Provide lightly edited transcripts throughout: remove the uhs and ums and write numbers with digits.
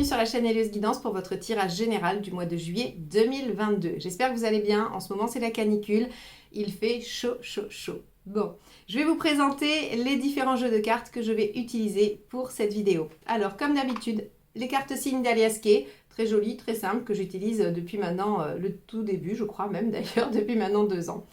sur la chaîne Hélios Guidance pour votre tirage général du mois de juillet 2022. J'espère que vous allez bien. En ce moment, c'est la canicule. Il fait chaud, chaud, chaud. Bon, je vais vous présenter les différents jeux de cartes que je vais utiliser pour cette vidéo. Alors, comme d'habitude, les cartes signes d'Alias Kay, très jolies, très simples, que j'utilise depuis maintenant le tout début, je crois même d'ailleurs, depuis maintenant 2 ans.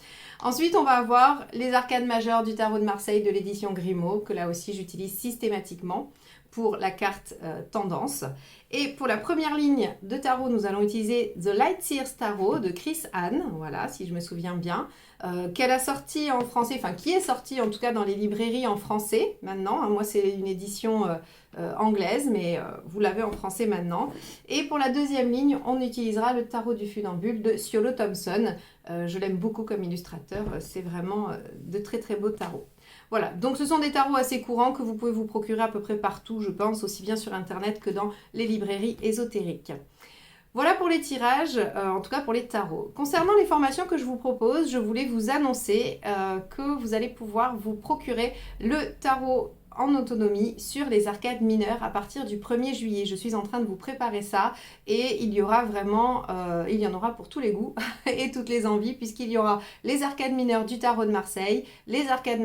Ensuite, on va avoir les arcades majeures du tarot de Marseille de l'édition Grimaud, que là aussi j'utilise systématiquement pour la carte tendance. Et pour la première ligne de tarot, nous allons utiliser The Lightseers Tarot de Chris Anne, voilà, si je me souviens bien, qu'elle a sorti en français, enfin qui est sorti en tout cas dans les librairies en français maintenant. Hein, moi, c'est une édition anglaise, mais vous l'avez en français maintenant. Et pour la deuxième ligne, on utilisera le tarot du funambule de Siolo Thompson. Je l'aime beaucoup comme illustrateur, c'est vraiment de très très beaux tarots. Voilà, donc ce sont des tarots assez courants que vous pouvez vous procurer à peu près partout, je pense, aussi bien sur Internet que dans les librairies ésotériques. Voilà pour les tirages, en tout cas pour les tarots. Concernant les formations que je vous propose, je voulais vous annoncer que vous allez pouvoir vous procurer le tarot en autonomie sur les arcades mineures à partir du 1er juillet. Je suis en train de vous préparer ça et il y aura vraiment, il y en aura pour tous les goûts et toutes les envies puisqu'il y aura les arcades mineures du tarot de Marseille, les arcades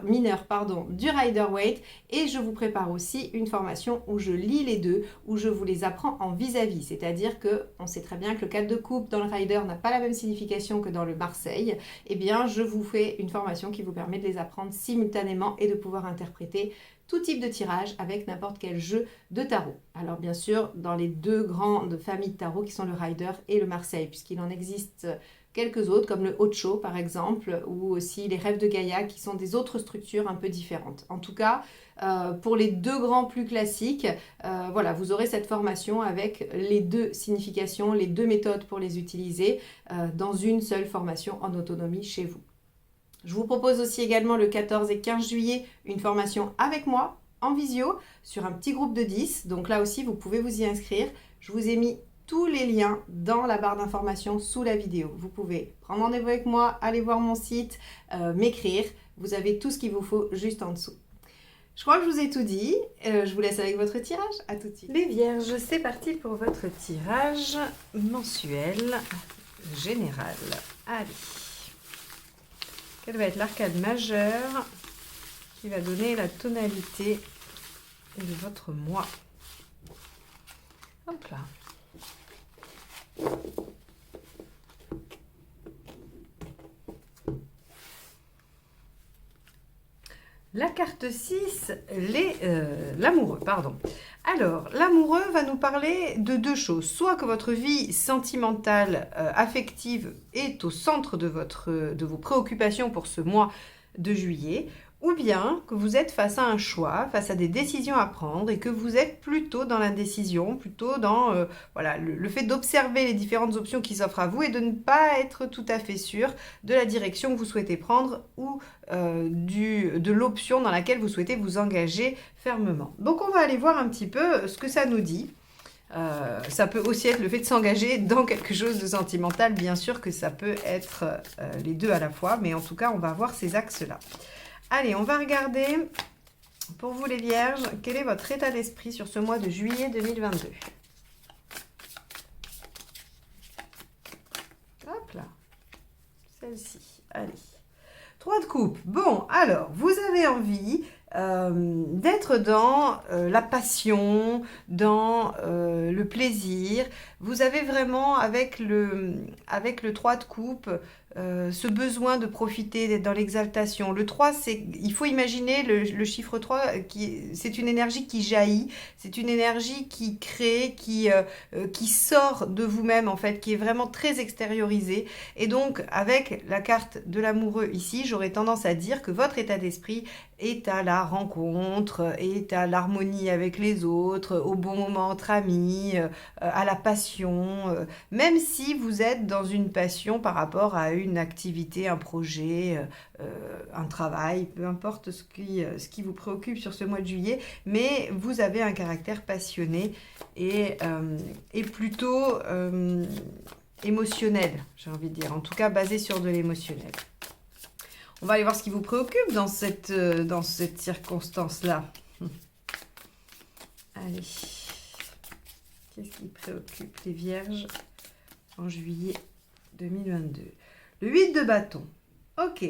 mineures du Rider-Waite et je vous prépare aussi une formation où je lis les deux, où je vous les apprends en vis-à-vis. C'est-à-dire que on sait très bien que le 4 de coupe dans le Rider n'a pas la même signification que dans le Marseille. Eh bien, je vous fais une formation qui vous permet de les apprendre simultanément et de pouvoir interpréter tout type de tirage avec n'importe quel jeu de tarot. Alors bien sûr, dans les deux grandes familles de tarot qui sont le Rider et le Marseille, puisqu'il en existe quelques autres, comme le Ocho par exemple, ou aussi les Rêves de Gaïa, qui sont des autres structures un peu différentes. En tout cas, pour les deux grands plus classiques, voilà, vous aurez cette formation avec les deux significations, les deux méthodes pour les utiliser dans une seule formation en autonomie chez vous. Je vous propose aussi également le 14 et 15 juillet une formation avec moi en visio sur un petit groupe de 10. Donc là aussi, vous pouvez vous y inscrire. Je vous ai mis tous les liens dans la barre d'information sous la vidéo. Vous pouvez prendre rendez-vous avec moi, aller voir mon site, m'écrire. Vous avez tout ce qu'il vous faut juste en dessous. Je crois que je vous ai tout dit. Je vous laisse avec votre tirage. À tout de suite. Les Vierges, c'est parti pour votre tirage mensuel général. Allez. Quelle va être l'arcade majeure qui va donner la tonalité de votre mois? Hop là. La carte 6, l'amoureux, pardon. Alors, l'amoureux va nous parler de deux choses. Soit que votre vie sentimentale, affective est au centre de vos préoccupations pour ce mois de juillet, ou bien que vous êtes face à un choix, face à des décisions à prendre et que vous êtes plutôt dans l'indécision, plutôt dans voilà, le fait d'observer les différentes options qui s'offrent à vous et de ne pas être tout à fait sûr de la direction que vous souhaitez prendre ou de l'option dans laquelle vous souhaitez vous engager fermement. Donc on va aller voir un petit peu ce que ça nous dit. Ça peut aussi être le fait de s'engager dans quelque chose de sentimental, bien sûr que ça peut être les deux à la fois, mais en tout cas on va voir ces axes-là. Allez, on va regarder, pour vous les Vierges, quel est votre état d'esprit sur ce mois de juillet 2022. Hop là, celle-ci, allez. 3 de coupe. Bon, alors, vous avez envie d'être dans la passion, dans le plaisir. Vous avez vraiment, avec le 3 de coupe, ce besoin de profiter, d'être dans l'exaltation. Le 3, il faut imaginer le chiffre 3, c'est une énergie qui jaillit, c'est une énergie qui crée, qui sort de vous-même en fait, qui est vraiment très extériorisée. Et donc, avec la carte de l'amoureux ici, j'aurais tendance à dire que votre état d'esprit est à la rencontre, est à l'harmonie avec les autres, au bon moment entre amis, à la passion, même si vous êtes dans une passion par rapport à une activité, un projet, un travail, peu importe ce qui vous préoccupe sur ce mois de juillet, mais vous avez un caractère passionné et plutôt émotionnel, j'ai envie de dire, en tout cas basé sur de l'émotionnel. On va aller voir ce qui vous préoccupe dans cette circonstance-là. Allez. Qu'est-ce qui préoccupe les Vierges en juillet 2022? Le 8 de bâton. Ok.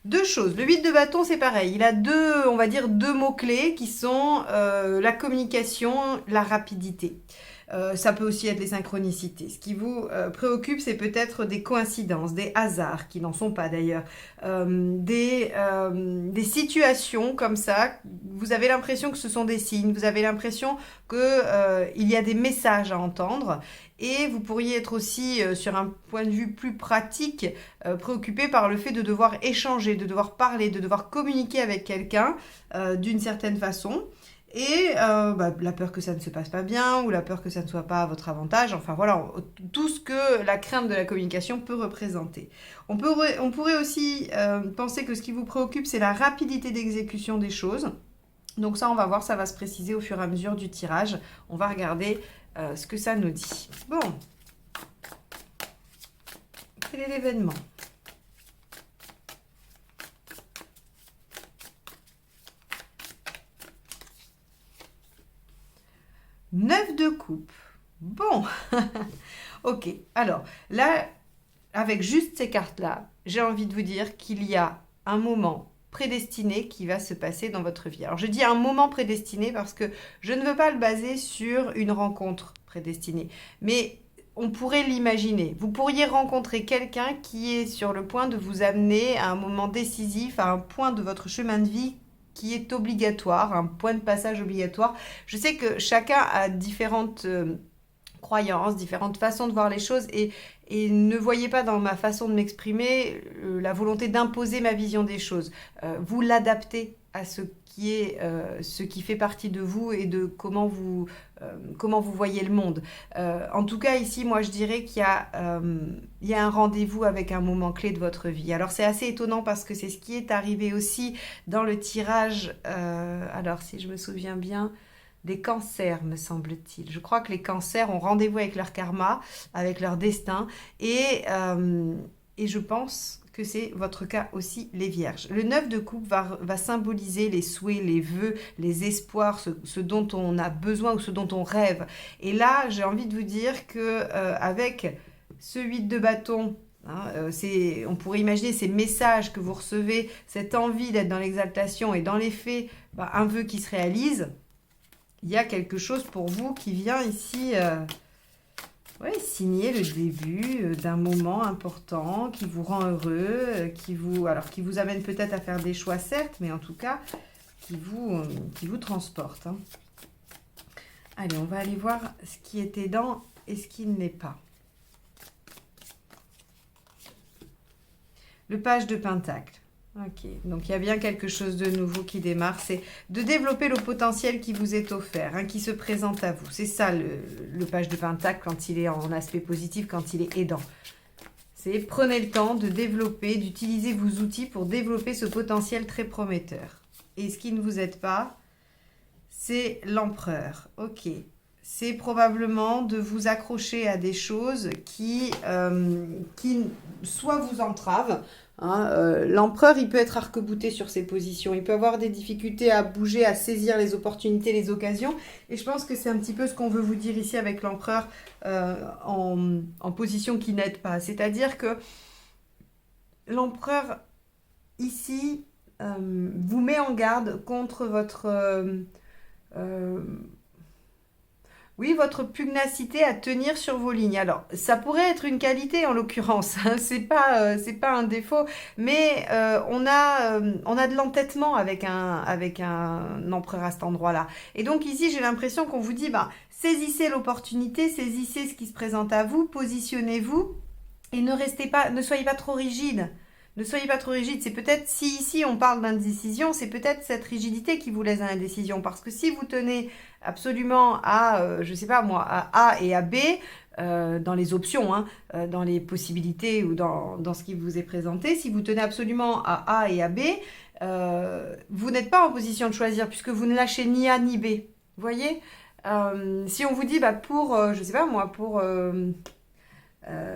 Deux choses. Le 8 de bâton, c'est pareil. Il a deux, on va dire, deux mots-clés qui sont la communication, la rapidité. Ça peut aussi être les synchronicités. Ce qui vous préoccupe, c'est peut-être des coïncidences, des hasards, qui n'en sont pas d'ailleurs, des situations comme ça. Vous avez l'impression que ce sont des signes, vous avez l'impression qu'il y a des messages à entendre. Et vous pourriez être aussi, sur un point de vue plus pratique, préoccupé par le fait de devoir échanger, de devoir parler, de devoir communiquer avec quelqu'un d'une certaine façon. Et la peur que ça ne se passe pas bien ou la peur que ça ne soit pas à votre avantage. Enfin voilà, tout ce que la crainte de la communication peut représenter. On pourrait aussi penser que ce qui vous préoccupe, c'est la rapidité d'exécution des choses. Donc ça, on va voir, ça va se préciser au fur et à mesure du tirage. On va regarder ce que ça nous dit. Bon. Quel est l'événement ? Neuf de coupe. Bon. Ok. Alors, là, avec juste ces cartes-là, j'ai envie de vous dire qu'il y a un moment prédestiné qui va se passer dans votre vie. Alors, je dis un moment prédestiné parce que je ne veux pas le baser sur une rencontre prédestinée. Mais on pourrait l'imaginer. Vous pourriez rencontrer quelqu'un qui est sur le point de vous amener à un moment décisif, à un point de votre chemin de vie qui est obligatoire, un point de passage obligatoire. Je sais que chacun a différentes croyances, différentes façons de voir les choses et ne voyez pas dans ma façon de m'exprimer la volonté d'imposer ma vision des choses. Vous l'adaptez à ce qui fait partie de vous et de comment vous voyez le monde. En tout cas, ici, moi, je dirais qu'il y a un rendez-vous avec un moment clé de votre vie. Alors, c'est assez étonnant parce que c'est ce qui est arrivé aussi dans le tirage, alors, si je me souviens bien, des cancers, me semble-t-il. Je crois que les cancers ont rendez-vous avec leur karma, avec leur destin, et je pense que c'est votre cas aussi, les Vierges. Le 9 de coupe va symboliser les souhaits, les vœux, les espoirs, ce dont on a besoin ou ce dont on rêve. Et là, j'ai envie de vous dire que avec ce 8 de bâton, on pourrait imaginer ces messages que vous recevez, cette envie d'être dans l'exaltation et dans les faits, un vœu qui se réalise. Il y a quelque chose pour vous qui vient ici signer le début d'un moment important qui vous rend heureux, qui vous amène peut-être à faire des choix, certes, mais en tout cas, qui vous transporte. Hein. Allez, on va aller voir ce qui est aidant et ce qui ne l'est pas. Le page de Pentacle. Ok, donc il y a bien quelque chose de nouveau qui démarre, c'est de développer le potentiel qui vous est offert, qui se présente à vous. C'est ça le page de Pentacle quand il est en aspect positif, quand il est aidant. C'est prenez le temps de développer, d'utiliser vos outils pour développer ce potentiel très prometteur. Et ce qui ne vous aide pas, c'est l'empereur. Ok, c'est probablement de vous accrocher à des choses qui soit vous entravent. L'empereur, il peut être arc-bouté sur ses positions, il peut avoir des difficultés à bouger, à saisir les opportunités, les occasions, et je pense que c'est un petit peu ce qu'on veut vous dire ici avec l'empereur en position qui n'aide pas, c'est-à-dire que l'empereur ici vous met en garde contre votre pugnacité à tenir sur vos lignes. Alors, ça pourrait être une qualité en l'occurrence, hein, c'est pas un défaut, mais on a de l'entêtement avec un empereur à cet endroit-là. Et donc ici, j'ai l'impression qu'on vous dit, saisissez l'opportunité, saisissez ce qui se présente à vous, positionnez-vous et ne soyez pas trop rigide. Ne soyez pas trop rigide. C'est peut-être, si ici on parle d'indécision, c'est peut-être cette rigidité qui vous laisse dans l'indécision. Parce que si vous tenez absolument à, je sais pas moi, à A et à B, dans les options, dans les possibilités ou dans ce qui vous est présenté, si vous tenez absolument à A et à B, vous n'êtes pas en position de choisir puisque vous ne lâchez ni A ni B. Vous voyez si on vous dit, pour, je sais pas moi, pour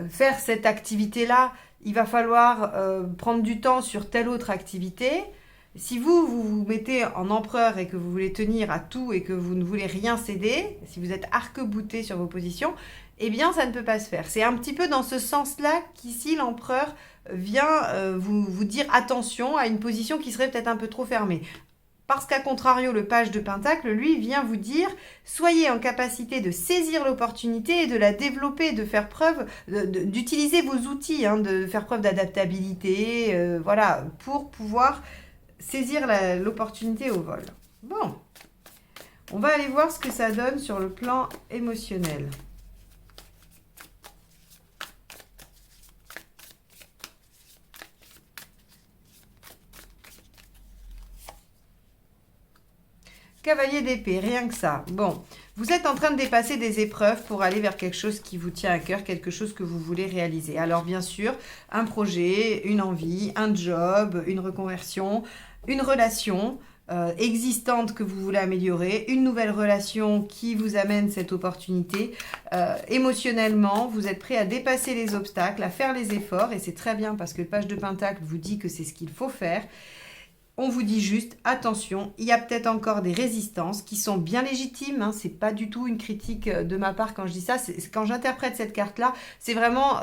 faire cette activité-là, il va falloir prendre du temps sur telle autre activité. Si vous mettez en empereur et que vous voulez tenir à tout et que vous ne voulez rien céder, si vous êtes arc-bouté sur vos positions, eh bien ça ne peut pas se faire. C'est un petit peu dans ce sens-là qu'ici l'empereur vient vous dire attention à une position qui serait peut-être un peu trop fermée. Parce qu'à contrario, le page de Pentacle, lui, vient vous dire soyez en capacité de saisir l'opportunité et de la développer, de faire preuve, d'utiliser vos outils, hein, de faire preuve d'adaptabilité, voilà, pour pouvoir saisir l'opportunité au vol. Bon, on va aller voir ce que ça donne sur le plan émotionnel. Cavalier d'épée, rien que ça. Bon, vous êtes en train de dépasser des épreuves pour aller vers quelque chose qui vous tient à cœur, quelque chose que vous voulez réaliser. Alors bien sûr, un projet, une envie, un job, une reconversion, une relation existante que vous voulez améliorer, une nouvelle relation qui vous amène cette opportunité. Émotionnellement, vous êtes prêt à dépasser les obstacles, à faire les efforts, et c'est très bien parce que le page de Pentacle vous dit que c'est ce qu'il faut faire. On vous dit juste, attention, il y a peut-être encore des résistances qui sont bien légitimes. Hein, c'est pas du tout une critique de ma part quand je dis ça. Quand j'interprète cette carte-là, c'est vraiment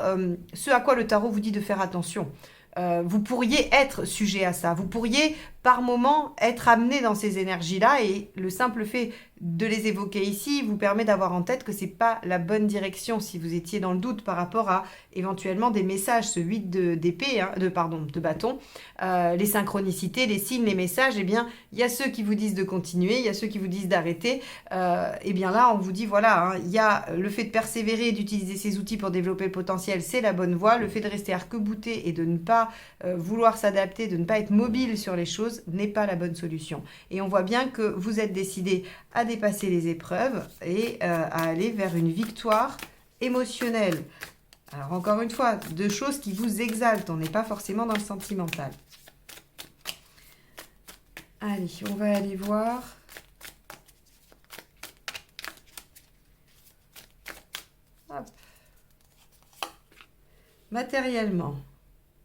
ce à quoi le tarot vous dit de faire attention. Vous pourriez être sujet à ça. Vous pourriez, par moment, être amené dans ces énergies-là. Et le simple fait de les évoquer ici vous permet d'avoir en tête que ce n'est pas la bonne direction si vous étiez dans le doute par rapport à éventuellement des messages. Ce 8 d'épée, hein, de bâton, les synchronicités, les signes, les messages, eh bien, il y a ceux qui vous disent de continuer, il y a ceux qui vous disent d'arrêter. Eh bien là, on vous dit, voilà, hein, il y a le fait de persévérer, d'utiliser ces outils pour développer le potentiel, c'est la bonne voie. Le fait de rester arc-bouté et de ne pas vouloir s'adapter, de ne pas être mobile sur les choses, n'est pas la bonne solution. Et on voit bien que vous êtes décidé à dépasser les épreuves et à aller vers une victoire émotionnelle. Alors encore une fois, deux choses qui vous exaltent, on n'est pas forcément dans le sentimental. Allez, on va aller voir. Hop. Matériellement.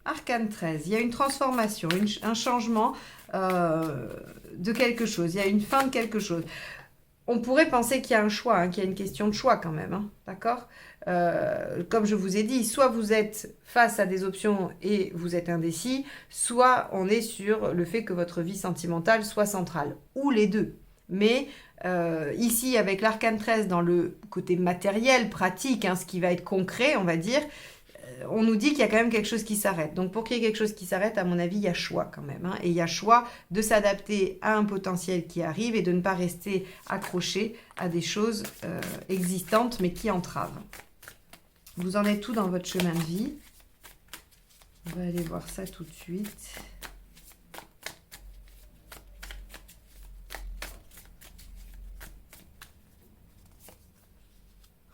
Arcane 13, il y a une transformation, un changement de quelque chose, il y a une fin de quelque chose. On pourrait penser qu'il y a un choix, hein, qu'il y a une question de choix quand même, hein, d'accord ? Comme je vous ai dit, soit vous êtes face à des options et vous êtes indécis, soit on est sur le fait que votre vie sentimentale soit centrale, ou les deux. Mais ici, avec l'arcane 13, dans le côté matériel, pratique, hein, ce qui va être concret, on va dire, on nous dit qu'il y a quand même quelque chose qui s'arrête. Donc pour qu'il y ait quelque chose qui s'arrête, à mon avis, il y a choix quand même. Hein. Et il y a choix de s'adapter à un potentiel qui arrive et de ne pas rester accroché à des choses existantes mais qui entravent. Vous en êtes tout dans votre chemin de vie. On va aller voir ça tout de suite.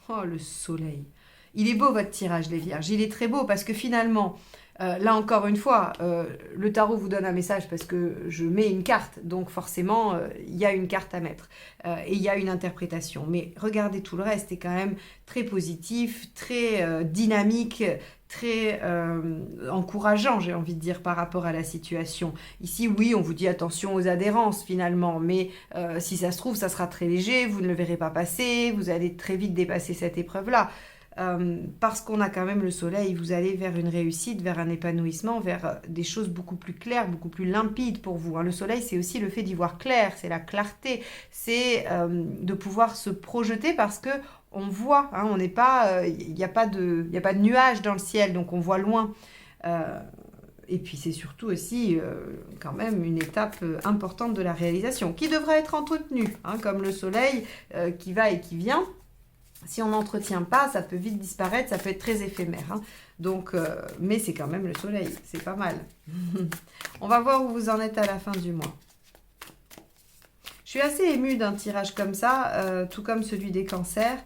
Oh, le soleil. Il est beau votre tirage, les vierges. Il est très beau parce que finalement, là encore une fois, le tarot vous donne un message parce que je mets une carte. Donc forcément, il y a une carte à mettre et il y a une interprétation. Mais regardez, tout le reste est quand même très positif, très dynamique, très encourageant, j'ai envie de dire, par rapport à la situation. Ici, oui, on vous dit attention aux adhérences finalement, mais si ça se trouve, ça sera très léger, vous ne le verrez pas passer, vous allez très vite dépasser cette épreuve-là. Parce qu'on a quand même le soleil, vous allez vers une réussite, vers un épanouissement, vers des choses beaucoup plus claires, beaucoup plus limpides pour vous. Hein. Le soleil, c'est aussi le fait d'y voir clair, c'est la clarté, c'est de pouvoir se projeter parce que on voit, hein, on n'est pas, il n'y a pas de nuages dans le ciel, donc on voit loin. Et puis c'est surtout aussi quand même une étape importante de la réalisation, qui devra être entretenue, hein, comme le soleil qui va et qui vient. Si on n'entretient pas, ça peut vite disparaître, ça peut être très éphémère. Hein. Donc, mais c'est quand même le soleil, c'est pas mal. On va voir où vous en êtes à la fin du mois. Je suis assez émue d'un tirage comme ça, tout comme celui des cancers.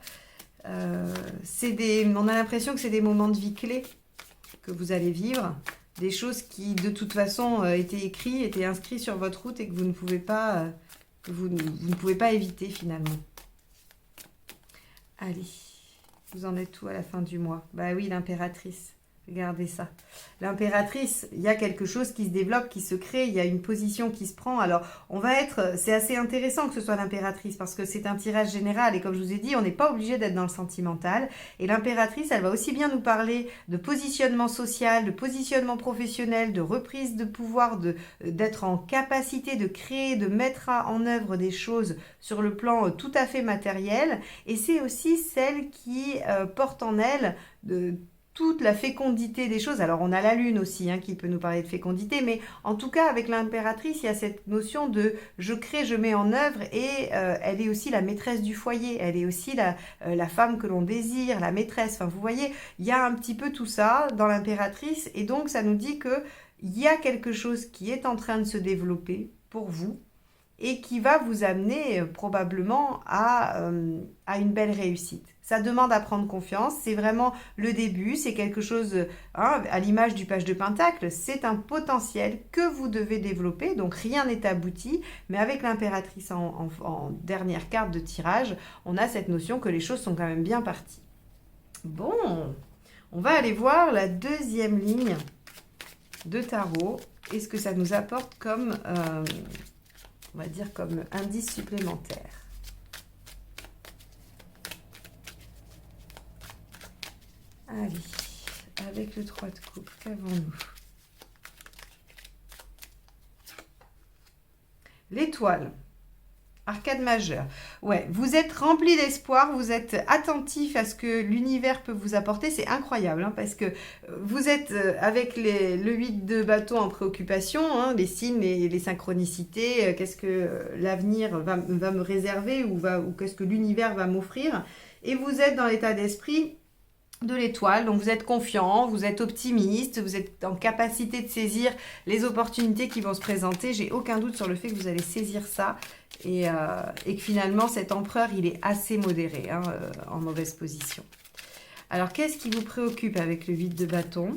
On a l'impression que c'est des moments de vie clés que vous allez vivre. Des choses qui, de toute façon, étaient écrites, étaient inscrites sur votre route et que vous ne pouvez pas, vous ne pouvez pas éviter finalement. Allez, vous en êtes où à la fin du mois? Bah oui, l'impératrice. Regardez ça. L'impératrice, il y a quelque chose qui se développe, qui se crée, il y a une position qui se prend. Alors, c'est assez intéressant que ce soit l'impératrice parce que c'est un tirage général et comme je vous ai dit, on n'est pas obligé d'être dans le sentimental. Et l'impératrice, elle va aussi bien nous parler de positionnement social, de positionnement professionnel, de reprise de pouvoir, d'être en capacité de créer, de mettre en œuvre des choses sur le plan tout à fait matériel. Et c'est aussi celle qui porte en elle toute la fécondité des choses. Alors on a la lune aussi qui peut nous parler de fécondité, mais en tout cas avec l'impératrice, il y a cette notion de je crée, je mets en œuvre et elle est aussi la maîtresse du foyer, elle est aussi la femme que l'on désire, la maîtresse. Enfin vous voyez, il y a un petit peu tout ça dans l'impératrice et donc ça nous dit que il y a quelque chose qui est en train de se développer pour vous et qui va vous amener probablement à une belle réussite. Ça demande à prendre confiance, c'est vraiment le début, c'est quelque chose, à l'image du page de Pentacle, c'est un potentiel que vous devez développer, donc rien n'est abouti, mais avec l'impératrice en dernière carte de tirage, on a cette notion que les choses sont quand même bien parties. Bon, on va aller voir la deuxième ligne de tarot et ce que ça nous apporte comme, on va dire, comme indice supplémentaire. Allez, avec le 3 de coupe, qu'avons-nous? L'étoile, arcade majeure. Ouais, vous êtes rempli d'espoir, vous êtes attentif à ce que l'univers peut vous apporter. C'est incroyable, parce que vous êtes avec le 8 de bâton en préoccupation, les signes, les synchronicités, qu'est-ce que l'avenir va me réserver ou qu'est-ce que l'univers va m'offrir. Et vous êtes dans l'état d'esprit de l'étoile, donc vous êtes confiant, vous êtes optimiste, vous êtes en capacité de saisir les opportunités qui vont se présenter. J'ai aucun doute sur le fait que vous allez saisir ça et que finalement cet empereur il est assez modéré, en mauvaise position. Alors qu'est-ce qui vous préoccupe avec le 8 de bâton?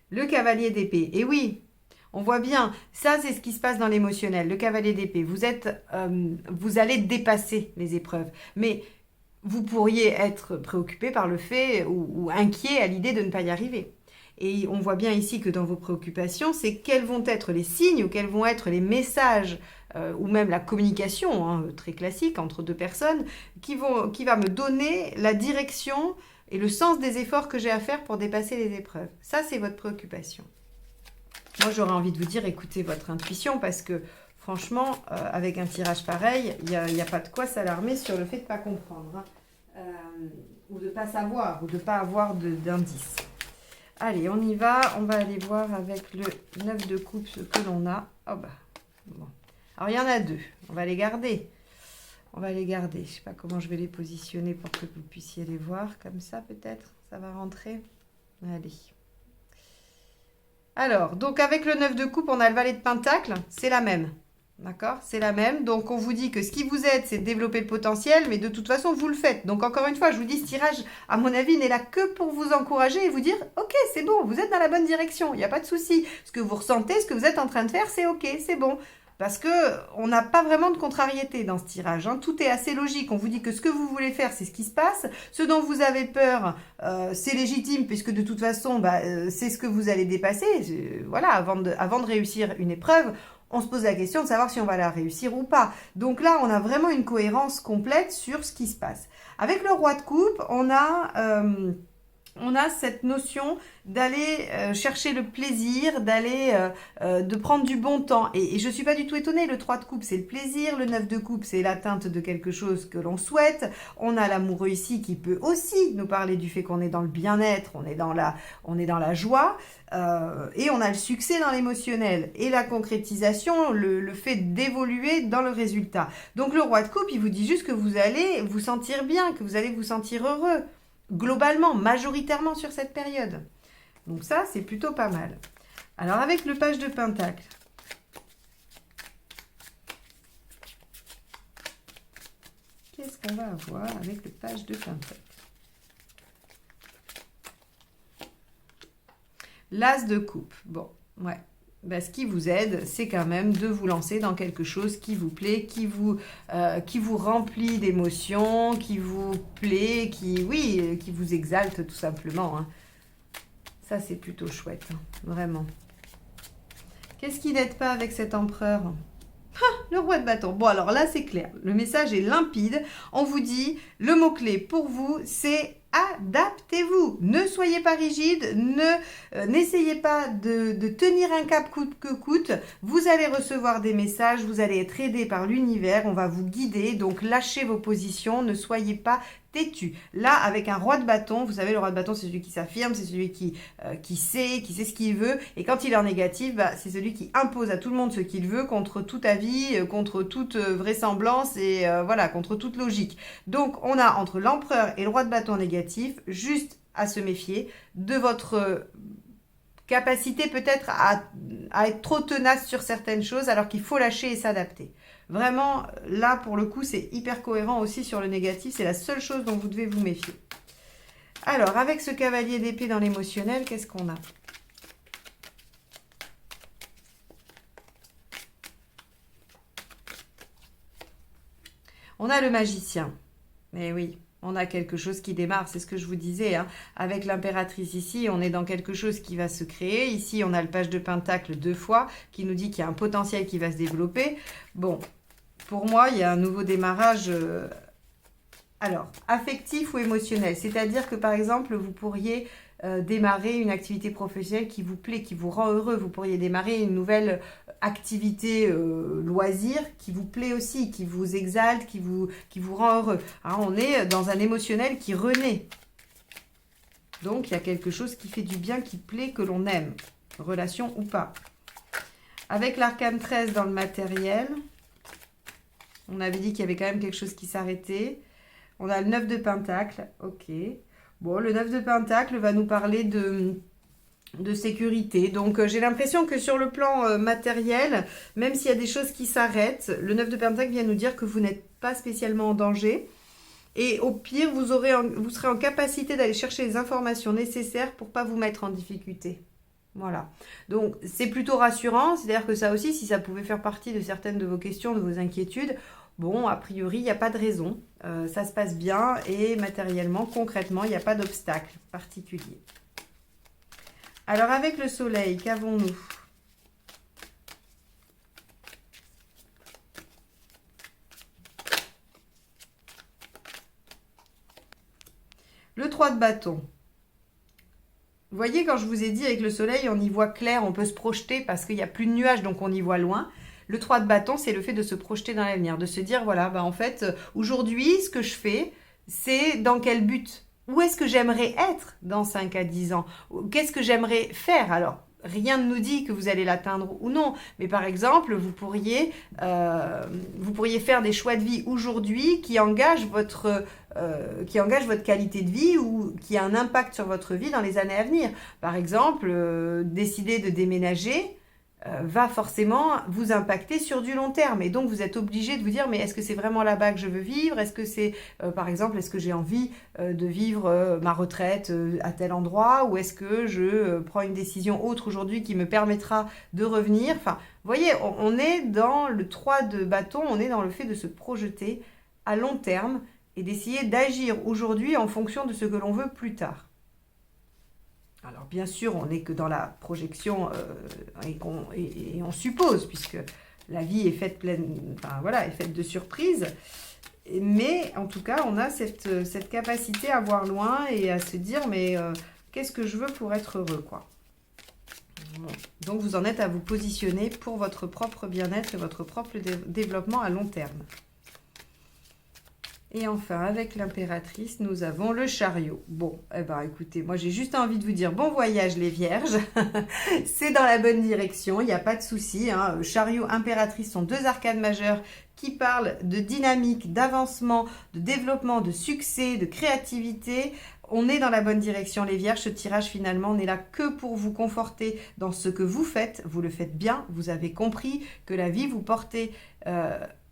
Le cavalier d'épée. Et oui, on voit bien, ça c'est ce qui se passe dans l'émotionnel, le cavalier d'épée. Vous allez dépasser les épreuves, mais vous pourriez être préoccupé par le fait ou inquiet à l'idée de ne pas y arriver. Et on voit bien ici que dans vos préoccupations, c'est quels vont être les signes ou quels vont être les messages ou même la communication, très classique entre deux personnes, qui va me donner la direction et le sens des efforts que j'ai à faire pour dépasser les épreuves. Ça, c'est votre préoccupation. Moi, j'aurais envie de vous dire, écoutez votre intuition parce que, franchement, avec un tirage pareil, il n'y a pas de quoi s'alarmer sur le fait de ne pas comprendre, ou de ne pas savoir, ou de ne pas avoir d'indices. Allez, on y va. On va aller voir avec le 9 de coupe ce que l'on a. Oh bah, bon. Alors, il y en a deux. On va les garder. On va les garder. Je ne sais pas comment je vais les positionner pour que vous puissiez les voir. Comme ça, peut-être. Ça va rentrer. Allez. Alors, donc avec le 9 de coupe, on a le valet de pentacle, c'est la même. D'accord? C'est la même. Donc, on vous dit que ce qui vous aide, c'est de développer le potentiel, mais de toute façon, vous le faites. Donc, encore une fois, je vous dis, ce tirage, à mon avis, n'est là que pour vous encourager et vous dire, ok, c'est bon, vous êtes dans la bonne direction, il n'y a pas de souci. Ce que vous ressentez, ce que vous êtes en train de faire, c'est ok, c'est bon. Parce que on n'a pas vraiment de contrariété dans ce tirage. Tout est assez logique. On vous dit que ce que vous voulez faire, c'est ce qui se passe. Ce dont vous avez peur, c'est légitime, puisque de toute façon, c'est ce que vous allez dépasser. Voilà, avant de réussir une épreuve, on se pose la question de savoir si on va la réussir ou pas. Donc là, on a vraiment une cohérence complète sur ce qui se passe. Avec le roi de coupe, on a cette notion d'aller chercher le plaisir, de prendre du bon temps. Et je ne suis pas du tout étonnée, le 3 de coupe, c'est le plaisir, le 9 de coupe, c'est l'atteinte de quelque chose que l'on souhaite. On a l'amoureux ici qui peut aussi nous parler du fait qu'on est dans le bien-être, on est dans la joie, et on a le succès dans l'émotionnel. Et la concrétisation, le fait d'évoluer dans le résultat. Donc le roi de coupe, il vous dit juste que vous allez vous sentir bien, que vous allez vous sentir heureux. Globalement, majoritairement sur cette période. Donc ça, c'est plutôt pas mal. Alors, avec le page de pentacle. Qu'est-ce qu'on va avoir avec le page de pentacle? L'as de coupe. Bon, ouais. ben, ce qui vous aide, c'est quand même de vous lancer dans quelque chose qui vous plaît, qui vous remplit d'émotions, qui vous plaît, qui vous exalte tout simplement. Hein. Ça, c'est plutôt chouette, hein, vraiment. Qu'est-ce qui n'aide pas avec cet empereur ? Le roi de bâton. Bon, alors là, c'est clair. Le message est limpide. On vous dit, le mot-clé pour vous, c'est adaptez-vous. Ne soyez pas rigide. N'essayez pas de tenir un cap coûte que coûte. Vous allez recevoir des messages. Vous allez être aidé par l'univers. On va vous guider. Donc, lâchez vos positions. Ne soyez pas têtu. Là, avec un roi de bâton, vous savez, le roi de bâton, c'est celui qui s'affirme, c'est celui qui sait ce qu'il veut. Et quand il est en négatif, bah, c'est celui qui impose à tout le monde ce qu'il veut contre tout avis, contre toute vraisemblance et voilà, contre toute logique. Donc, on a entre l'empereur et le roi de bâton négatif, juste à se méfier de votre capacité peut-être à être trop tenace sur certaines choses alors qu'il faut lâcher et s'adapter. Vraiment, là, pour le coup, c'est hyper cohérent aussi sur le négatif. C'est la seule chose dont vous devez vous méfier. Alors, avec ce cavalier d'épée dans l'émotionnel, qu'est-ce qu'on a ? On a le magicien. Eh oui, on a quelque chose qui démarre, c'est ce que je vous disais. Hein. Avec l'impératrice ici, on est dans quelque chose qui va se créer. Ici, on a le page de pentacle 2 fois qui nous dit qu'il y a un potentiel qui va se développer. Bon, pour moi, il y a un nouveau démarrage, alors, affectif ou émotionnel. C'est-à-dire que, par exemple, vous pourriez démarrer une activité professionnelle qui vous plaît, qui vous rend heureux. Vous pourriez démarrer une nouvelle activité loisir qui vous plaît aussi, qui vous exalte, qui vous rend heureux. Alors, on est dans un émotionnel qui renaît. Donc, il y a quelque chose qui fait du bien, qui plaît, que l'on aime, relation ou pas. Avec l'arcane 13 dans le matériel... On avait dit qu'il y avait quand même quelque chose qui s'arrêtait. On a le 9 de Pentacle. Ok. Bon, le 9 de Pentacle va nous parler de sécurité. Donc, j'ai l'impression que sur le plan matériel, même s'il y a des choses qui s'arrêtent, le 9 de Pentacle vient nous dire que vous n'êtes pas spécialement en danger. Et au pire, vous serez en capacité d'aller chercher les informations nécessaires pour ne pas vous mettre en difficulté. Voilà, donc c'est plutôt rassurant, c'est-à-dire que ça aussi, si ça pouvait faire partie de certaines de vos questions, de vos inquiétudes, bon, a priori, il n'y a pas de raison, ça se passe bien et matériellement, concrètement, il n'y a pas d'obstacle particulier. Alors avec le soleil, qu'avons-nous ? Le 3 de bâton. Vous voyez, quand je vous ai dit avec le soleil, on y voit clair, on peut se projeter parce qu'il n'y a plus de nuages, donc on y voit loin. Le 3 de bâton, c'est le fait de se projeter dans l'avenir, de se dire, voilà, en fait, aujourd'hui, ce que je fais, c'est dans quel but ? Où est-ce que j'aimerais être dans 5 à 10 ans ? Qu'est-ce que j'aimerais faire ? Alors, rien ne nous dit que vous allez l'atteindre ou non, mais par exemple, vous pourriez faire des choix de vie aujourd'hui qui engagent votre qualité de vie ou qui a un impact sur votre vie dans les années à venir. Par exemple, décider de déménager va forcément vous impacter sur du long terme. Et donc, vous êtes obligé de vous dire, mais est-ce que c'est vraiment là-bas que je veux vivre ? Est-ce que c'est, par exemple, est-ce que j'ai envie de vivre ma retraite à tel endroit ? Ou est-ce que je prends une décision autre aujourd'hui qui me permettra de revenir ? Enfin, vous voyez, on est dans le 3 de bâton, on est dans le fait de se projeter à long terme et d'essayer d'agir aujourd'hui en fonction de ce que l'on veut plus tard. Alors bien sûr, on n'est que dans la projection et on suppose, puisque la vie est faite est faite de surprises. Mais en tout cas, on a cette capacité à voir loin et à se dire, mais qu'est-ce que je veux pour être heureux, quoi. Donc vous en êtes à vous positionner pour votre propre bien-être et votre propre développement à long terme. Et enfin, avec l'impératrice, nous avons le chariot. Bon, écoutez, moi j'ai juste envie de vous dire bon voyage les vierges. C'est dans la bonne direction, il n'y a pas de souci. Hein. Chariot, impératrice sont 2 arcanes majeures qui parlent de dynamique, d'avancement, de développement, de succès, de créativité. On est dans la bonne direction les vierges. Ce tirage finalement n'est là que pour vous conforter dans ce que vous faites. Vous le faites bien, vous avez compris que la vie vous portait...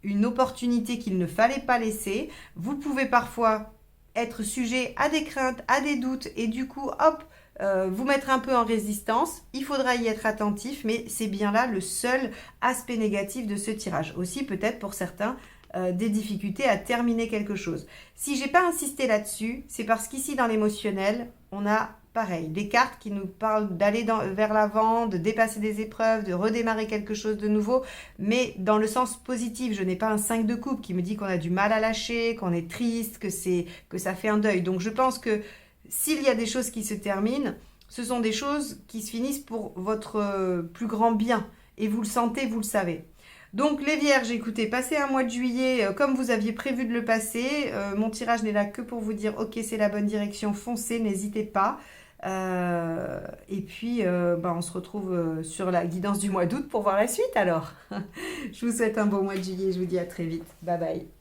une opportunité qu'il ne fallait pas laisser. Vous pouvez parfois être sujet à des craintes, à des doutes, et du coup, hop, vous mettre un peu en résistance. Il faudra y être attentif, mais c'est bien là le seul aspect négatif de ce tirage. Aussi, peut-être pour certains, des difficultés à terminer quelque chose. Si j'ai pas insisté là-dessus, c'est parce qu'ici, dans l'émotionnel, on a pareil, des cartes qui nous parlent d'aller vers l'avant, de dépasser des épreuves, de redémarrer quelque chose de nouveau, mais dans le sens positif. Je n'ai pas un 5 de coupe qui me dit qu'on a du mal à lâcher, qu'on est triste, que ça fait un deuil. Donc je pense que s'il y a des choses qui se terminent, ce sont des choses qui se finissent pour votre plus grand bien. Et vous le sentez, vous le savez. Donc les vierges, écoutez, passez un mois de juillet comme vous aviez prévu de le passer. Mon tirage n'est là que pour vous dire, ok, c'est la bonne direction, foncez, n'hésitez pas. Et puis, on se retrouve sur la guidance du mois d'août pour voir la suite alors. Je vous souhaite un bon mois de juillet, je vous dis à très vite. Bye bye.